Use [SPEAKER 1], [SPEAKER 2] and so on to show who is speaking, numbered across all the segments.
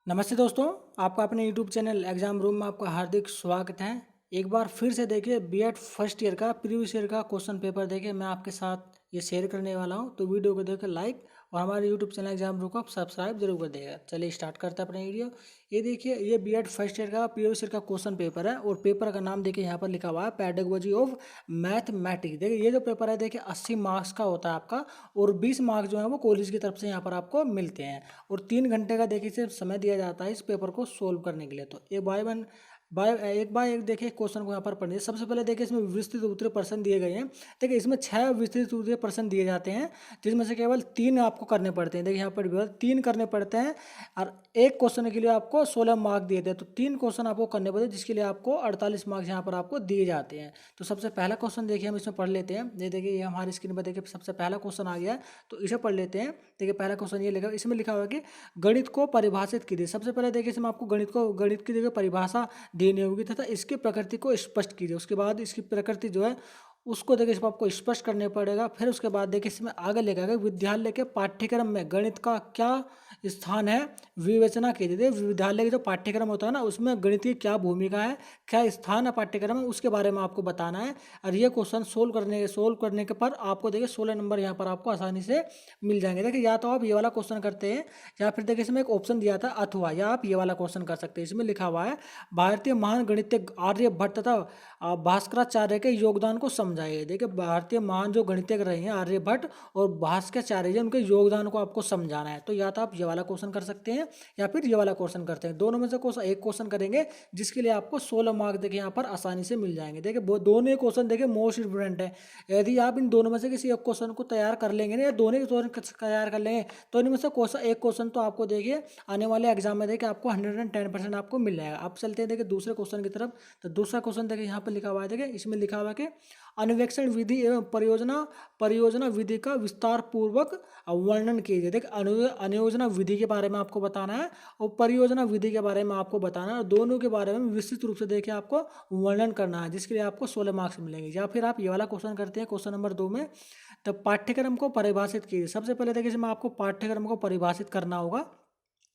[SPEAKER 1] नमस्ते दोस्तों। आपका अपने यूट्यूब चैनल एग्जाम रूम में आपका हार्दिक स्वागत है। एक बार फिर से देखिए बीएड फर्स्ट ईयर का प्रीवियस ईयर का क्वेश्चन पेपर देखिए मैं आपके साथ ये शेयर करने वाला हूं। तो वीडियो को देखकर लाइक और हमारे यूट्यूब चैनल एग्जाम रूम को आप सब्सक्राइब जरूर कर देगा। चलिए स्टार्ट करते हैं अपने वीडियो। ये देखिए ये बीएड फर्स्ट ईयर का प्रीवियस ईयर का क्वेश्चन पेपर है और पेपर का नाम देखिए यहाँ पर लिखा हुआ है पेडागोजी ऑफ मैथमेटिक्स। देखिए ये जो पेपर है देखिए 80 मार्क्स का होता है आपका और 20 मार्क्स जो है वो कॉलेज की तरफ से यहाँ पर आपको मिलते हैं और 3 घंटे का देखिए सिर्फ समय दिया जाता है इस पेपर को सोल्व करने के लिए। तो ये एक बाय एक देखिए क्वेश्चन को यहाँ पर पढ़िए। सबसे पहले देखिए इसमें विस्तृत उत्तरीय प्रश्न दिए गए हैं। देखिए इसमें 6 विस्तृत उत्तरीय प्रश्न दिए जाते हैं जिसमें से केवल 3 आपको करने पड़ते हैं। देखिए यहाँ पर भी 3 करने पड़ते हैं और एक क्वेश्चन के लिए आपको 16 मार्क दिए थे। तो 3 क्वेश्चन आपको करने पड़ते हैं जिसके लिए आपको 48 मार्क्स यहाँ पर आपको दिए जाते हैं। तो सबसे पहला क्वेश्चन देखिए हम इसमें पढ़ लेते हैं। ये देखिए ये हमारी स्क्रीन पर देखिए सबसे पहला क्वेश्चन आ गया है तो इसे पढ़ लेते हैं। देखिए पहला क्वेश्चन ये लिखा, इसमें लिखा हुआ है कि गणित को परिभाषित कीजिए। सबसे पहले देखिए इसमें आपको गणित की देखिए परिभाषा देनी होगी तथा इसकी प्रकृति को स्पष्ट कीजिए। उसके बाद इसकी प्रकृति जो है उसको देखिए इसमें आपको स्पष्ट करने पड़ेगा। फिर उसके बाद देखिए इसमें आगे लिखा है विद्यालय के पाठ्यक्रम में गणित का क्या स्थान है विवेचना कीजिए। देखिए विद्यालय के जो पाठ्यक्रम होता है ना उसमें गणित की क्या भूमिका है, क्या स्थान है पाठ्यक्रम में, उसके बारे में आपको बताना है। और ये क्वेश्चन सोल्व करने के पर आपको देखिए 16 नंबर यहाँ पर आपको आसानी से मिल जाएंगे। देखिए या तो आप ये वाला क्वेश्चन करते हैं या फिर देखिए इसमें एक ऑप्शन दिया था अथवा, या आप ये वाला क्वेश्चन कर सकते हैं। इसमें लिखा हुआ है भारतीय महान गणितज्ञ आर्यभट्ट तथा भास्कराचार्य के योगदान को समझाइए। देखिए भारतीय महान जो गणितज्ञ रहे हैं आर्यभट्ट और भास्कराचार्य जी उनके योगदान को आपको समझाना है। तो या तो आप ये वाला क्वेश्चन कर सकते हैं या फिर ये वाला क्वेश्चन करते हैं। दोनों में से एक क्वेश्चन करेंगे जिसके लिए आपको 16 मार्क देखिए यहाँ पर आसानी से मिल जाएंगे। देखिए दोनों ही क्वेश्चन देखिए मोस्ट इंपोर्टेंट है। यदि आप इन दोनों में से किसी एक क्वेश्चन को तैयार कर लेंगे ना या दोनों के तैयार कर लेंगे तो इनमें से एक क्वेश्चन तो आपको देखिए आने वाले एग्जाम में देखिए आपको 110% आपको मिल जाएगा। अब चलते हैं देखिए दूसरे क्वेश्चन की तरफ। तो दूसरा क्वेश्चन देखिए यहाँ पर लिखा हुआ है। देखिए इसमें लिखा हुआ है कि अन्वेक्षण विधि एवं परियोजना विधि का विस्तार पूर्वक वर्णन कीजिए। देखिए अनुयोजना विधि के बारे में आपको बताना है और परियोजना विधि के बारे में आपको बताना है और दोनों के बारे में विस्तृत रूप से देखिए आपको वर्णन करना है जिसके लिए आपको 16 मार्क्स मिलेंगे। या फिर आप ये वाला क्वेश्चन करते हैं क्वेश्चन नंबर 2 में, तो पाठ्यक्रम को परिभाषित कीजिए। सबसे पहले देखिए इसमें आपको पाठ्यक्रम को परिभाषित करना होगा।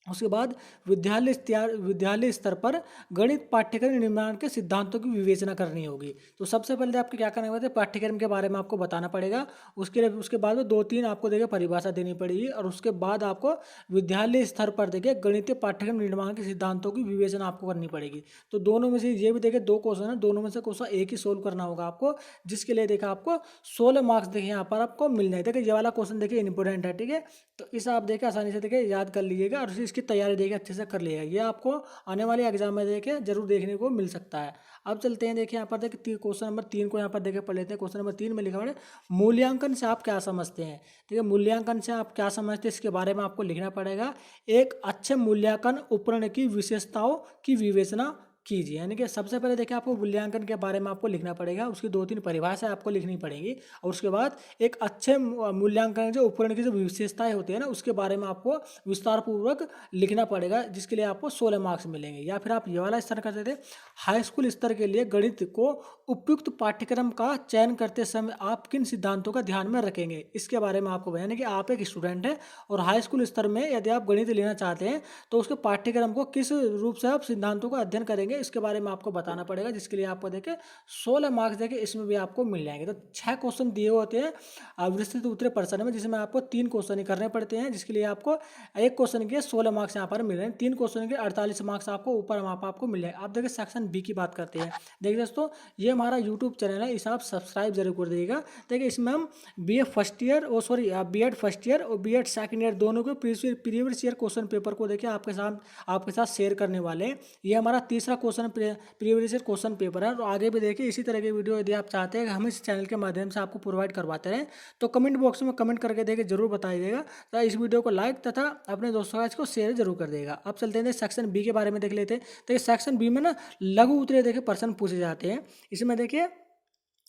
[SPEAKER 1] उसके बाद विद्यालय स्तर पर गणित पाठ्यक्रम निर्माण के सिद्धांतों की विवेचना करनी होगी। तो सबसे पहले आपको क्या करना होगा, पाठ्यक्रम के बारे में आपको बताना पड़ेगा। उसके बाद में 2-3 आपको देखिए परिभाषा देनी पड़ेगी और उसके बाद आपको विद्यालय स्तर पर देखिए गणितीय पाठ्यक्रम निर्माण के सिद्धांतों की विवेचना आपको करनी पड़ेगी। तो दोनों में से ये भी देखिए 2 क्वेश्चन है, दोनों में से क्वेश्चन एक ही सोल्व करना होगा आपको, जिसके लिए देखा आपको 16 मार्क्स देखिए यहाँ पर आपको मिल जाए। देखिए ये वाला क्वेश्चन देखिए इंपॉर्टेंट है, ठीक है। तो इसे आप देखिए आसानी से देखिए याद कर लीजिएगा और इसकी तैयारी देखिए अच्छे से कर लीजिएगा। ये आपको आने वाले एग्जाम में देखिए जरूर देखने को मिल सकता है। अब चलते हैं देखिए यहाँ पर देखिए क्वेश्चन नंबर 3 को यहाँ पर देखिए पढ़ लेते हैं। क्वेश्चन नंबर 3 में लिखा हुआ है मूल्यांकन से आप क्या समझते हैं। ठीक है, मूल्यांकन से आप क्या समझते हैं इसके बारे में आपको लिखना पड़ेगा। एक अच्छे मूल्यांकन उपकरण की विशेषताओं की विवेचना कीजिए। यानी कि सबसे पहले देखिए आपको मूल्यांकन के बारे में आपको लिखना पड़ेगा, उसकी 2-3 परिभाषाएं आपको लिखनी पड़ेगी और उसके बाद एक अच्छे मूल्यांकन जो उपकरण की जो विशेषताएं होती है ना उसके बारे में आपको विस्तार पूर्वक लिखना पड़ेगा, जिसके लिए आपको 16 मार्क्स मिलेंगे। या फिर आप ये वाला स्तर करते थे, हाई स्कूल स्तर के लिए गणित को उपयुक्त पाठ्यक्रम का चयन करते समय आप किन सिद्धांतों का ध्यान में रखेंगे, इसके बारे में आपको यानी कि आप एक स्टूडेंट हैं और हाई स्कूल स्तर में यदि आप गणित लेना चाहते हैं तो उसके पाठ्यक्रम को किस रूप से आप सिद्धांतों का अध्ययन करेंगे इसके बारे में आपको बताना पड़ेगा, जिसके लिए आपको देखे 16 मार्क्स देखे इसमें भी आपको मिल जाएंगे। तो 6 क्वेश्चन दिए होते हैं विस्तृत उत्तरीय प्रश्न में, जिसमें आपको 3 क्वेश्चन ही करने पड़ते हैं, जिसके लिए आपको एक क्वेश्चन के 16 मार्क्स यहाँ पर मिल रहे हैं, 3 क्वेश्चन के 48 मार्क्स आपको ऊपर आपको मिल जाएगा। आप देखिए सेक्शन बी की बात करते हैं। देखिए दोस्तों ये हमारा यूट्यूब चैनल है, इसे आप सब्सक्राइब जरूर कर दीजिएगा। देखिए इसमें हम बी एड फर्स्ट ईयर और बी एड सेकेंड ईयर दोनों के प्रीवियस ईयर क्वेश्चन पेपर को देखिए आपके साथ शेयर करने वाले हैं। ये हमारा तीसरा question previous year question paper है। और आगे भी देखिए इसी तरह के वीडियो यदि आप चाहते हैं कि हम इस चैनल के माध्यम से आपको प्रोवाइड करवाते रहें तो कमेंट बॉक्स में कमेंट करके देखिए जरूर बताइएगा। तो इस वीडियो को लाइक तथा अपने दोस्तों का इसको शेयर जरूर कर देगा। अब चलते हैं सेक्शन बी के बारे में देख लेते हैं। तो सेक्शन बी में ना लघु उत्तरीय देखिए प्रश्न पूछे जाते हैं। इसमें देखिए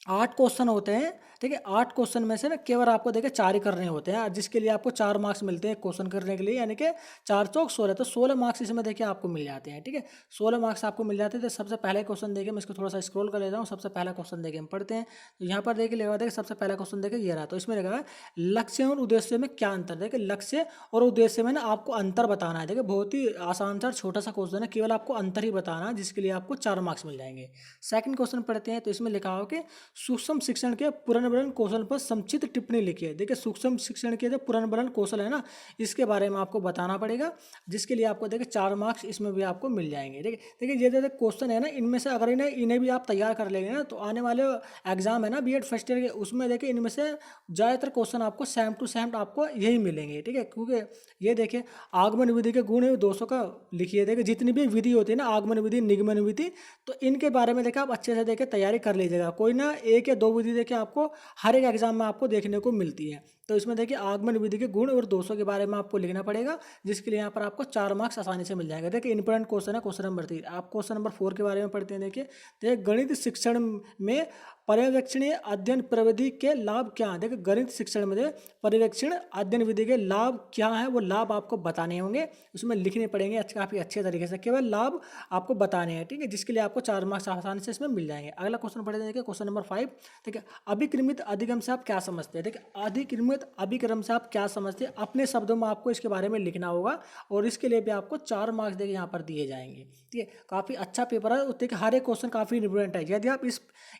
[SPEAKER 1] 8 क्वेश्चन होते हैं, ठीक है। 8 क्वेश्चन में से ना केवल आपको देखिए 4 ही करने होते हैं, जिसके लिए आपको 4 मार्क्स मिलते हैं क्वेश्चन करने के लिए, यानी कि 4 चौक 16, तो 16 मार्क्स इसमें देखिए आपको मिल जाते हैं, ठीक है। 16 मार्क्स आपको मिल जाते हैं। तो सबसे पहले क्वेश्चन देखिए, मैं इसको थोड़ा सा स्क्रॉल कर लेता हूँ। सबसे पहला क्वेश्चन देखिए हम पढ़ते हैं। तो यहाँ पर देखिए लिखा देखिए, सबसे पहला क्वेश्चन देखिए ये रहा। तो इसमें लिखा है लक्ष्य और उद्देश्य में क्या अंतर। देखिए लक्ष्य और उद्देश्य में ना आपको अंतर बताना है। देखिए बहुत ही आसान सा छोटा सा क्वेश्चन है, केवल आपको अंतर ही बताना है, जिसके लिए आपको 4 मार्क्स मिल जाएंगे। सेकंड क्वेश्चन पढ़ते हैं। तो इसमें लिखा हो कि सूक्ष्म शिक्षण के पुनर्वलन कौशल पर संक्षिप्त टिप्पणी लिखिए। देखिए सूक्ष्म शिक्षण के जो पुनर्वलन कौशल है ना, इसके बारे में आपको बताना पड़ेगा, जिसके लिए आपको देखिए 4 मार्क्स इसमें भी आपको मिल जाएंगे। देखिए ये जो क्वेश्चन है ना, इनमें से अगर इन्हें भी आप तैयार कर लेंगे ना, तो आने वाले एग्जाम है ना बीएड फर्स्ट ईयर के, उसमें देखिए इनमें से ज़्यादातर क्वेश्चन आपको सेम टू सेम आपको यही मिलेंगे, ठीक है। क्योंकि ये देखिए आगमन विधि के गुण 200 का लिखिए। देखिए जितनी भी विधि होती है ना, आगमन विधि, निगमन विधि, तो इनके बारे में देखिए आप अच्छे से देखिए तैयारी कर लीजिएगा। कोई ना 1 या 2 विधि देखिए आपको हर एक एग्जाम में आपको देखने को मिलती है। तो इसमें देखिए आगमन विधि के गुण और दोषों के बारे में आपको लिखना पड़ेगा, जिसके लिए यहाँ पर आपको 4 मार्क्स आसानी से मिल जाएंगे। देखिए इंपॉर्टेंट क्वेश्चन है क्वेश्चन नंबर 3। आप क्वेश्चन नंबर 4 के बारे में पढ़ते हैं। देखिए गणित शिक्षण में पर्यवेक्षणीय अध्ययन प्रविधि के लाभ क्या है। देखिए गणित शिक्षण में पर्यवेक्षण अध्ययन विधि के लाभ क्या है, वो लाभ आपको बताने होंगे, उसमें लिखने पड़ेंगे काफ़ी अच्छे तरीके से। केवल लाभ आपको बताने हैं, ठीक है, जिसके लिए आपको 4 मार्क्स आसानी से इसमें मिल जाएंगे। अगला क्वेश्चन पढ़ते हैं। देखिए क्वेश्चन नंबर 5। देखिए अभिक्रमित अधिगम से आप क्या समझते हैं। देखिए अधिक्रमित अभिक्रम से आप क्या समझते हैं, अपने शब्दों में आपको इसके बारे में लिखना होगा, और इसके लिए भी आपको 4 मार्क्स देखिए यहाँ पर दिए जाएंगे, ठीक है। काफ़ी अच्छा पेपर है। देखिए हर एक क्वेश्चन काफ़ी इंपॉर्टेंट है। यदि आप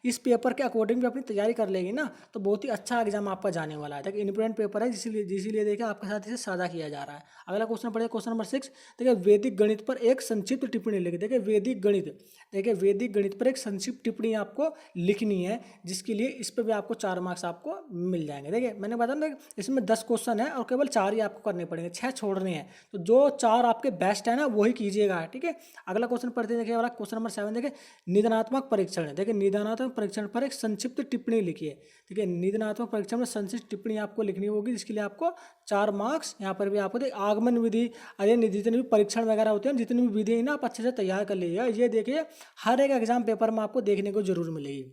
[SPEAKER 1] इस पेपर के अकॉर्डिंग भी अपनी तैयारी कर लेंगे ना, तो बहुत ही अच्छा एग्जाम आपका जाने वाला है। देखिए इंपॉर्टेंट पेपर है, इसीलिए देखिए आपके साथ इसे साझा किया जा रहा है। अगला क्वेश्चन पढ़िए क्वेश्चन नंबर 6। देखिए वैदिक गणित पर एक संक्षिप्त टिप्पणी लिखिए। देखिए वैदिक गणित पर एक संक्षिप्त टिप्पणी आपको लिखनी है, जिसके लिए इस पर भी आपको 4 मार्क्स आपको मिल जाएंगे। देखिए मैंने बताया ना, इसमें 10 क्वेश्चन है और केवल 4 ही आपको करने पड़ेंगे, 6 छोड़ने हैं। तो जो 4 आपके बेस्ट है ना, वही कीजिएगा, ठीक है। अगला क्वेश्चन पढ़ते हैं। देखिए वाला क्वेश्चन नंबर 7। देखिए निदानात्मक परीक्षण है। देखिए निदानात्मक परीक्षण पर एक संक्षिप्त टिप्पणी लिखिए। देखिए निदानात्मक परीक्षण में संक्षिप्त टिप्पणी आपको लिखनी होगी, जिसके लिए आपको 4 मार्क्स यहाँ पर भी आपको आगमन विधि, अरे जितने भी परीक्षण वगैरह होते हैं, जितनी भी विधि है ना, आप अच्छे से तैयार कर लीजिएगा। ये देखिए हर एक एग्जाम पेपर में आपको देखने को जरूर मिलेगी।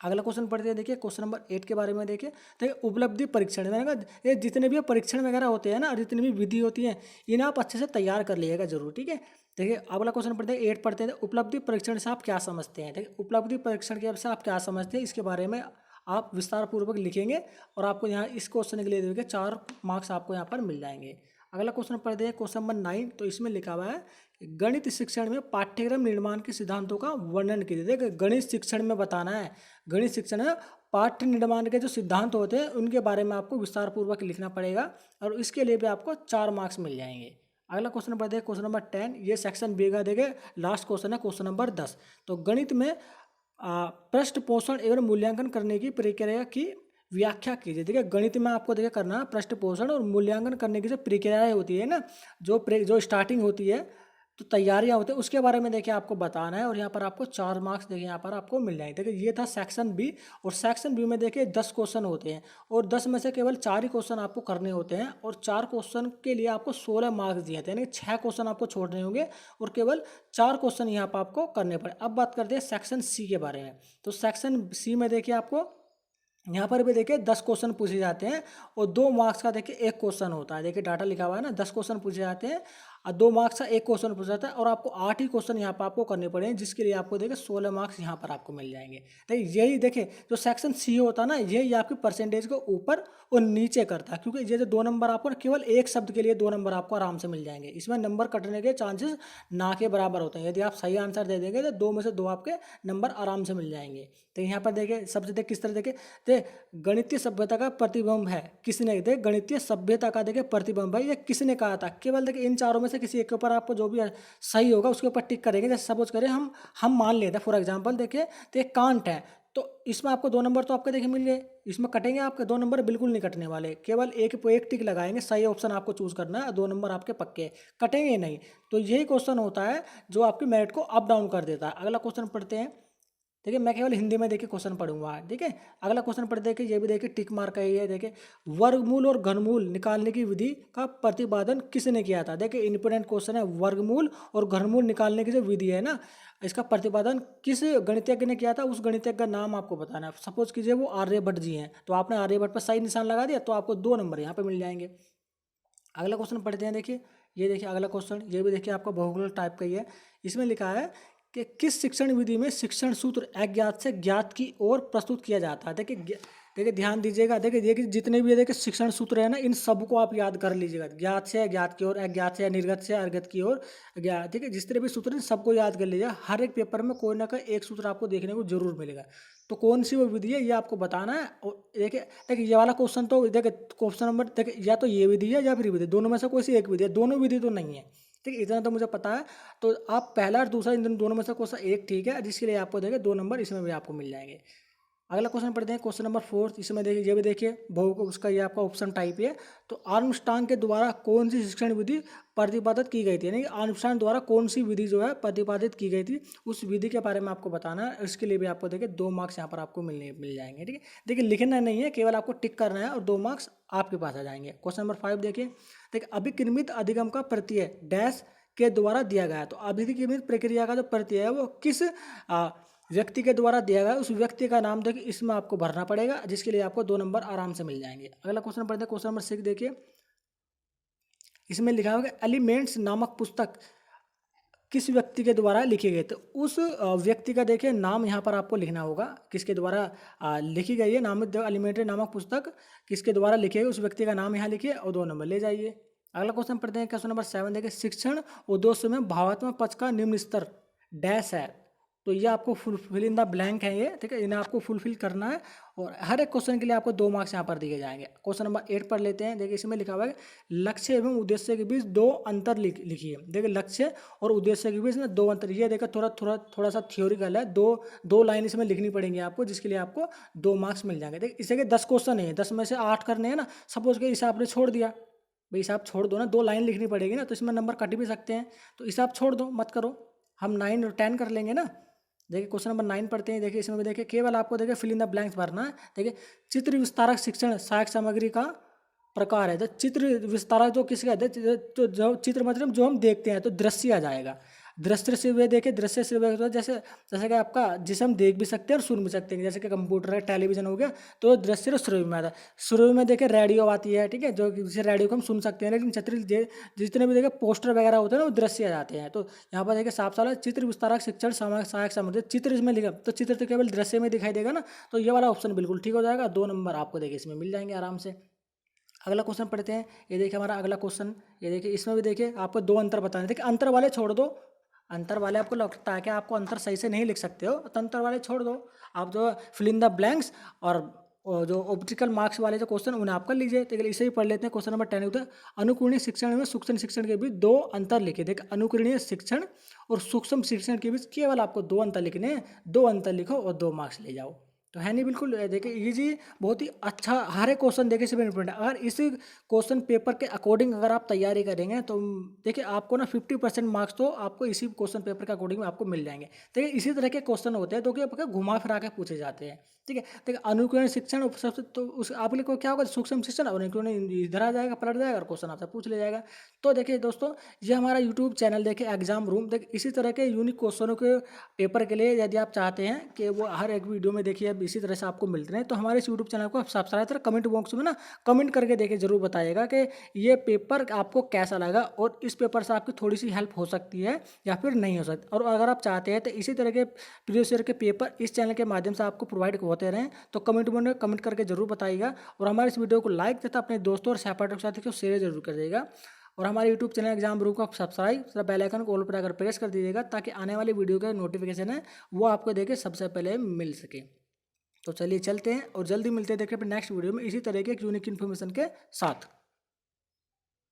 [SPEAKER 1] अगला क्वेश्चन पढ़ते हैं। देखिए क्वेश्चन नंबर 8 के बारे में देखिए उपलब्धि परीक्षण, मैंने कहा ये जितने भी परीक्षण वगैरह होते हैं ना, जितनी भी विधि होती है, इन्हें आप अच्छे से तैयार कर लीजिएगा जरूर, ठीक है। देखिए अगला क्वेश्चन पढ़ते हैं 8 पढ़ते हैं। उपलब्धि परीक्षण से आप क्या समझते हैं। देखिए उपलब्धि परीक्षण के से आप क्या समझते हैं, इसके बारे में आप विस्तार पूर्वक लिखेंगे, और आपको यहाँ इस क्वेश्चन के लिए देखिए 4 मार्क्स आपको यहाँ पर मिल जाएंगे। अगला क्वेश्चन पढ़ते हैं क्वेश्चन नंबर 9। तो इसमें लिखा हुआ है गणित शिक्षण में पाठ्यक्रम निर्माण के सिद्धांतों का वर्णन कीजिए। देखिए गणित शिक्षण में बताना है, गणित शिक्षण में पाठ्य निर्माण के जो सिद्धांत होते हैं उनके बारे में आपको विस्तार पूर्वक लिखना पड़ेगा, और इसके लिए भी आपको 4 मार्क्स मिल जाएंगे। अगला क्वेश्चन पढ़ते हैं क्वेश्चन नंबर 10। ये सेक्शन बी का देखिए लास्ट क्वेश्चन है, क्वेश्चन नंबर 10। तो गणित में पृष्ठ पोषण एवं मूल्यांकन करने की प्रक्रिया की व्याख्या कीजिए। देखिए गणित में आपको देखिए करना है पृष्ठ पोषण और मूल्यांकन करने की जो प्रक्रियाएं होती है ना, जो स्टार्टिंग होती है, तो तैयारियां होती है, उसके बारे में देखिए आपको बताना है, और यहाँ पर आपको 4 मार्क्स देखिए यहाँ पर आपको मिल जाएंगे। देखिए ये था सेक्शन बी, और सेक्शन बी में देखिए 10 क्वेश्चन होते हैं, और 10 में से केवल 4 ही क्वेश्चन आपको करने होते हैं, और 4 क्वेश्चन के लिए आपको 16 मार्क्स दिए थे, यानी 6 क्वेश्चन आपको छोड़ने होंगे, और केवल 4 क्वेश्चन यहाँ पर आपको करने पड़े। अब बात करते हैं सेक्शन सी के बारे में। तो सेक्शन सी में देखिए आपको यहाँ पर भी देखिए 10 क्वेश्चन पूछे जाते हैं, और 2 मार्क्स का देखिए 1 क्वेश्चन होता है। देखिए डाटा लिखा हुआ है ना, 10 क्वेश्चन पूछे जाते हैं और 2 मार्क्स का 1 क्वेश्चन पूछा जाता है, और आपको 8 ही क्वेश्चन यहाँ पर आपको करने पड़ेंगे, जिसके लिए आपको देखिए 16 मार्क्स यहाँ पर आपको मिल जाएंगे। देखिए यही देखिए जो सेक्शन सी होता है ना, यही आपकी परसेंटेज को ऊपर और नीचे करता है, क्योंकि ये जो 2 नंबर आपको केवल एक शब्द के लिए 2 नंबर आपको आराम से मिल जाएंगे। इसमें नंबर कटने के चांसेस ना के बराबर होते हैं। यदि आप सही आंसर दे देंगे तो 2 में से 2 आपके नंबर आराम से मिल जाएंगे। तो यहाँ पर देखिए सबसे देखिए किस तरह देखिए गणितीय सभ्यता का प्रतिबिंब है किसने, देख गणितीय सभ्यता का देखिए प्रतिबिंब है, ये किसने कहा था। केवल देखिए इन चारों में से किसी एक के ऊपर आपको जो भी सही होगा उसके ऊपर टिक करेंगे। जैसे सपोज करें हम मान लेते हैं फॉर एग्जांपल, देखिए तो एक कांट है, तो इसमें आपको 2 नंबर तो आपके देखिए मिल गए, इसमें कटेंगे आपके 2 नंबर बिल्कुल नहीं कटने वाले, केवल एक टिक लगाएंगे, सही ऑप्शन आपको चूज करना है, 2 नंबर आपके पक्के कटेंगे नहीं। तो यही क्वेश्चन होता है जो आपकी मेरिट को अप डाउन कर देता है। अगला क्वेश्चन पढ़ते हैं। देखिए मैं केवल हिंदी में देखिए क्वेश्चन पढ़ूंगा। ठीक है, अगला क्वेश्चन पढ़ देखिए, ये भी देखिए टिक मार का ही है। देखिए वर्गमूल और घनमूल निकालने की विधि का प्रतिपादन किसने किया था। देखिए इंपॉर्टेंट क्वेश्चन है, वर्गमूल और घनमूल निकालने की जो विधि है ना, इसका प्रतिपादन किस गणितज्ञ ने किया था, उस गणितज्ञ का नाम आपको बताना है। सपोज कीजिए वो आर्यभट्ट जी हैं, तो आपने आर्यभट्ट पर सही निशान लगा दिया तो आपको 2 नंबर यहाँ पे मिल जाएंगे। अगला क्वेश्चन पढ़ते हैं। देखिए ये देखिए अगला क्वेश्चन, ये भी देखिए आपका बहुगुणक टाइप का ही है। इसमें लिखा है कि किस शिक्षण विधि में शिक्षण सूत्र अज्ञात से ज्ञात की ओर प्रस्तुत किया जाता है। देखिए देखिए ध्यान दीजिएगा, देखिए जितने भी देखिए शिक्षण सूत्र है ना, इन सबको आप याद कर लीजिएगा। ज्ञात से अज्ञात की ओर, अज्ञात से निर्गत से अर्गत की ओर ज्ञात। ठीक है, जिस तरह भी सूत्र है सबको याद कर लीजिएगा। हर एक पेपर में कोई ना कोई एक सूत्र आपको देखने को जरूर मिलेगा। तो कौन सी वो विधि है ये आपको बताना है। और देखिए देखिए ये वाला क्वेश्चन तो देखिए क्वेश्चन नंबर देखिए या तो ये विधि है या फिर विधि, दोनों में से कोई सी एक विधि है। दोनों विधि तो नहीं है। ठीक है, इतना तो मुझे पता है। तो आप पहला और दूसरा इन दोनों में से क्वेश्चन एक ठीक है, जिसके लिए आपको देखिए 2 नंबर इसमें भी आपको मिल जाएंगे। अगला क्वेश्चन पढ़ते हैं, क्वेश्चन नंबर 4। इसमें देखिए ये भी देखिए बहु को उसका ये आपका ऑप्शन टाइप है। तो आर्मस्ट्रांग के द्वारा कौन सी शिक्षण विधि प्रतिपादित की गई थी, यानी आर्मस्ट्रांग द्वारा कौन सी विधि जो है प्रतिपादित की गई थी, उस विधि के बारे में आपको बताना है। इसके लिए भी आपको देखिए 2 मार्क्स यहाँ पर आपको मिल जाएंगे। ठीक है, देखिए लिखना नहीं है, केवल आपको टिक करना है और 2 मार्क्स आपके पास आ जाएंगे। क्वेश्चन नंबर 5 देखिए अभिक्रमित अधिगम का प्रत्यय डैश के द्वारा दिया गया है। तो अभिक्रमित प्रक्रिया का जो प्रत्यय है वो किस व्यक्ति के द्वारा दिया गया है, उस व्यक्ति का नाम देखिए इसमें आपको भरना पड़ेगा, जिसके लिए आपको 2 नंबर आराम से मिल जाएंगे। अगला क्वेश्चन पढ़ते हैं, क्वेश्चन नंबर 6 देखिए। इसमें लिखा होगा एलिमेंट्स नामक पुस्तक किस व्यक्ति के द्वारा लिखी गई। तो उस व्यक्ति का देखिए नाम यहाँ पर आपको लिखना होगा, किसके द्वारा लिखी गई है। नाम एलिमेंट्री नामक पुस्तक किसके द्वारा लिखी गई, उस व्यक्ति का नाम यहाँ लिखिए और 2 नंबर ले जाइए। अगला क्वेश्चन पढ़ते हैं, क्वेश्चन नंबर 7 देखिए शिक्षण उद्देश्य में भावात्मक पक्ष का निम्न स्तर डैश है। तो ये आपको फुलफिल इन द ब्लैंक है ये। ठीक है, इन्हें आपको फुलफिल करना है और हर एक क्वेश्चन के लिए आपको 2 मार्क्स यहाँ पर दिए जाएंगे। क्वेश्चन नंबर 8 पढ़ लेते हैं। देखिए इसमें लिखा हुआ है लक्ष्य एवं उद्देश्य के बीच 2 अंतर लिखिए। देखिए लक्ष्य और उद्देश्य के बीच में 2 अंतर, ये देखिए थोड़ा सा थ्योरिकल है। दो लाइन इसमें लिखनी पड़ेंगी आपको, जिसके लिए आपको 2 मार्क्स मिल जाएंगे। देखिए इसे 10 क्वेश्चन है, 10 में से 8 करने हैं ना। सपोज के इसे आपने छोड़ दिया, भाई इसे आप छोड़ दो ना, 2 लाइन लिखनी पड़ेगी ना, तो इसमें नंबर कट भी सकते हैं। तो इसे आप छोड़ दो, मत करो, हम 9 और 10 कर लेंगे ना। देखिए क्वेश्चन नंबर 9 पढ़ते हैं। देखिए इसमें भी देखिए केवल आपको देखिए फिल इन द ब्लैंक्स भरना है। देखिए चित्र विस्तारक शिक्षण सहायक सामग्री का प्रकार है। तो चित्र विस्तारक जो किसका है, तो जो चित्र मतलब जो हम देखते हैं, तो दृश्य आ जाएगा। दृश्य से वे देखे, दृश्य से वे तो जैसे जैसे कि आपका जिसे हम देख भी सकते हैं और सुन भी सकते हैं, जैसे कि कंप्यूटर है, टेलीविजन हो गया, तो दृश्य और श्रव्य में आता है। श्रव्य में देखे रेडियो आती है। ठीक है, जो जिसे रेडियो को हम सुन सकते हैं, लेकिन चित्र जितने भी देखे पोस्टर वगैरह होते हैं ना, वो दृश्य आ जाते हैं। तो यहाँ पर देखिए साफ साफ चित्र विस्तारक शिक्षण सहायक सामग्री, चित्र इसमें लिखा, तो चित्र तो केवल दृश्य में दिखाई देगा ना, तो ये वाला ऑप्शन बिल्कुल ठीक हो जाएगा। 2 नंबर आपको देखिए इसमें मिल जाएंगे आराम से। अगला क्वेश्चन पढ़ते हैं। ये देखिए हमारा अगला क्वेश्चन, ये देखिए इसमें भी देखिए आपको 2 अंतर बताने। देखिए अंतर वाले छोड़ दो, अंतर वाले आपको लगता है कि आपको अंतर सही से नहीं लिख सकते हो, तो अंतर वाले छोड़ दो। आप जो फिल इन द ब्लैंक्स और जो ऑप्टिकल मार्क्स वाले जो क्वेश्चन उन्हें आप कर लीजिए। तो इसे ही पढ़ लेते हैं। क्वेश्चन नंबर 10 होता है अनुकरणीय शिक्षण में सूक्ष्म शिक्षण के बीच 2 अंतर लिखे। देखिए अनुकरणीय शिक्षण और सूक्ष्म शिक्षण के बीच केवल आपको 2 अंतर लिखने हैं। 2 अंतर लिखो और 2 मार्क्स ले जाओ। तो है नहीं, बिल्कुल देखिए ईजी, बहुत ही अच्छा। हर एक क्वेश्चन देखिए से इंपॉर्टेंट है। अगर इस क्वेश्चन पेपर के अकॉर्डिंग अगर आप तैयारी करेंगे तो देखिए आपको ना 50% मार्क्स तो आपको इसी क्वेश्चन पेपर के अकॉर्डिंग में आपको मिल जाएंगे। देखिए इसी तरह के क्वेश्चन होते हैं जो कि आपको घुमा फिरा के पूछे जाते हैं। ठीक है, देखिए अनुकरण शिक्षण सबसे तो उस आपके लिए क्या होगा, सूक्ष्म शिक्षण, और अनुकरण इधर आ जाएगा, पलट जाएगा और क्वेश्चन आपसे पूछ ले जाएगा। तो देखिए दोस्तों, ये हमारा यूट्यूब चैनल देखिए एग्जाम रूम। देखिए इसी तरह के यूनिक क्वेश्चनों के पेपर के लिए यदि आप चाहते हैं कि वो हर एक वीडियो में देखिए अब इसी तरह से आपको मिलते रहे, तो हमारे इस यूट्यूब चैनल को आप सब्सक्राइब करें। कमेंट बॉक्स में ना कमेंट करके देखिए जरूर बताइएगा कि ये पेपर आपको कैसा लगा और इस पेपर से आपकी थोड़ी सी हेल्प हो सकती है या फिर नहीं हो सकती। और अगर आप चाहते हैं तो इसी तरह के प्रीवियस ईयर के पेपर इस चैनल के माध्यम से आपको प्रोवाइड होते रहें, तो कमेंट में कमेंट करके जरूर बताइएगा। और हमारे इस वीडियो को लाइक तथा अपने दोस्तों और सहपाठियों के साथ इसको शेयर जरूर कर दीजिएगा। और हमारे यूट्यूब चैनल एग्जाम रूम को आप सब्सक्राइब बेल आइकन को ऑल पर अगर प्रेस कर दीजिएगा, ताकि आने वाली वीडियो का नोटिफिकेशन है वो आपको देखे सबसे पहले मिल सके। तो चलिए चलते हैं और जल्दी मिलते हैं देखिए अपने नेक्स्ट वीडियो में इसी तरह के एक यूनिक इन्फॉर्मेशन के साथ।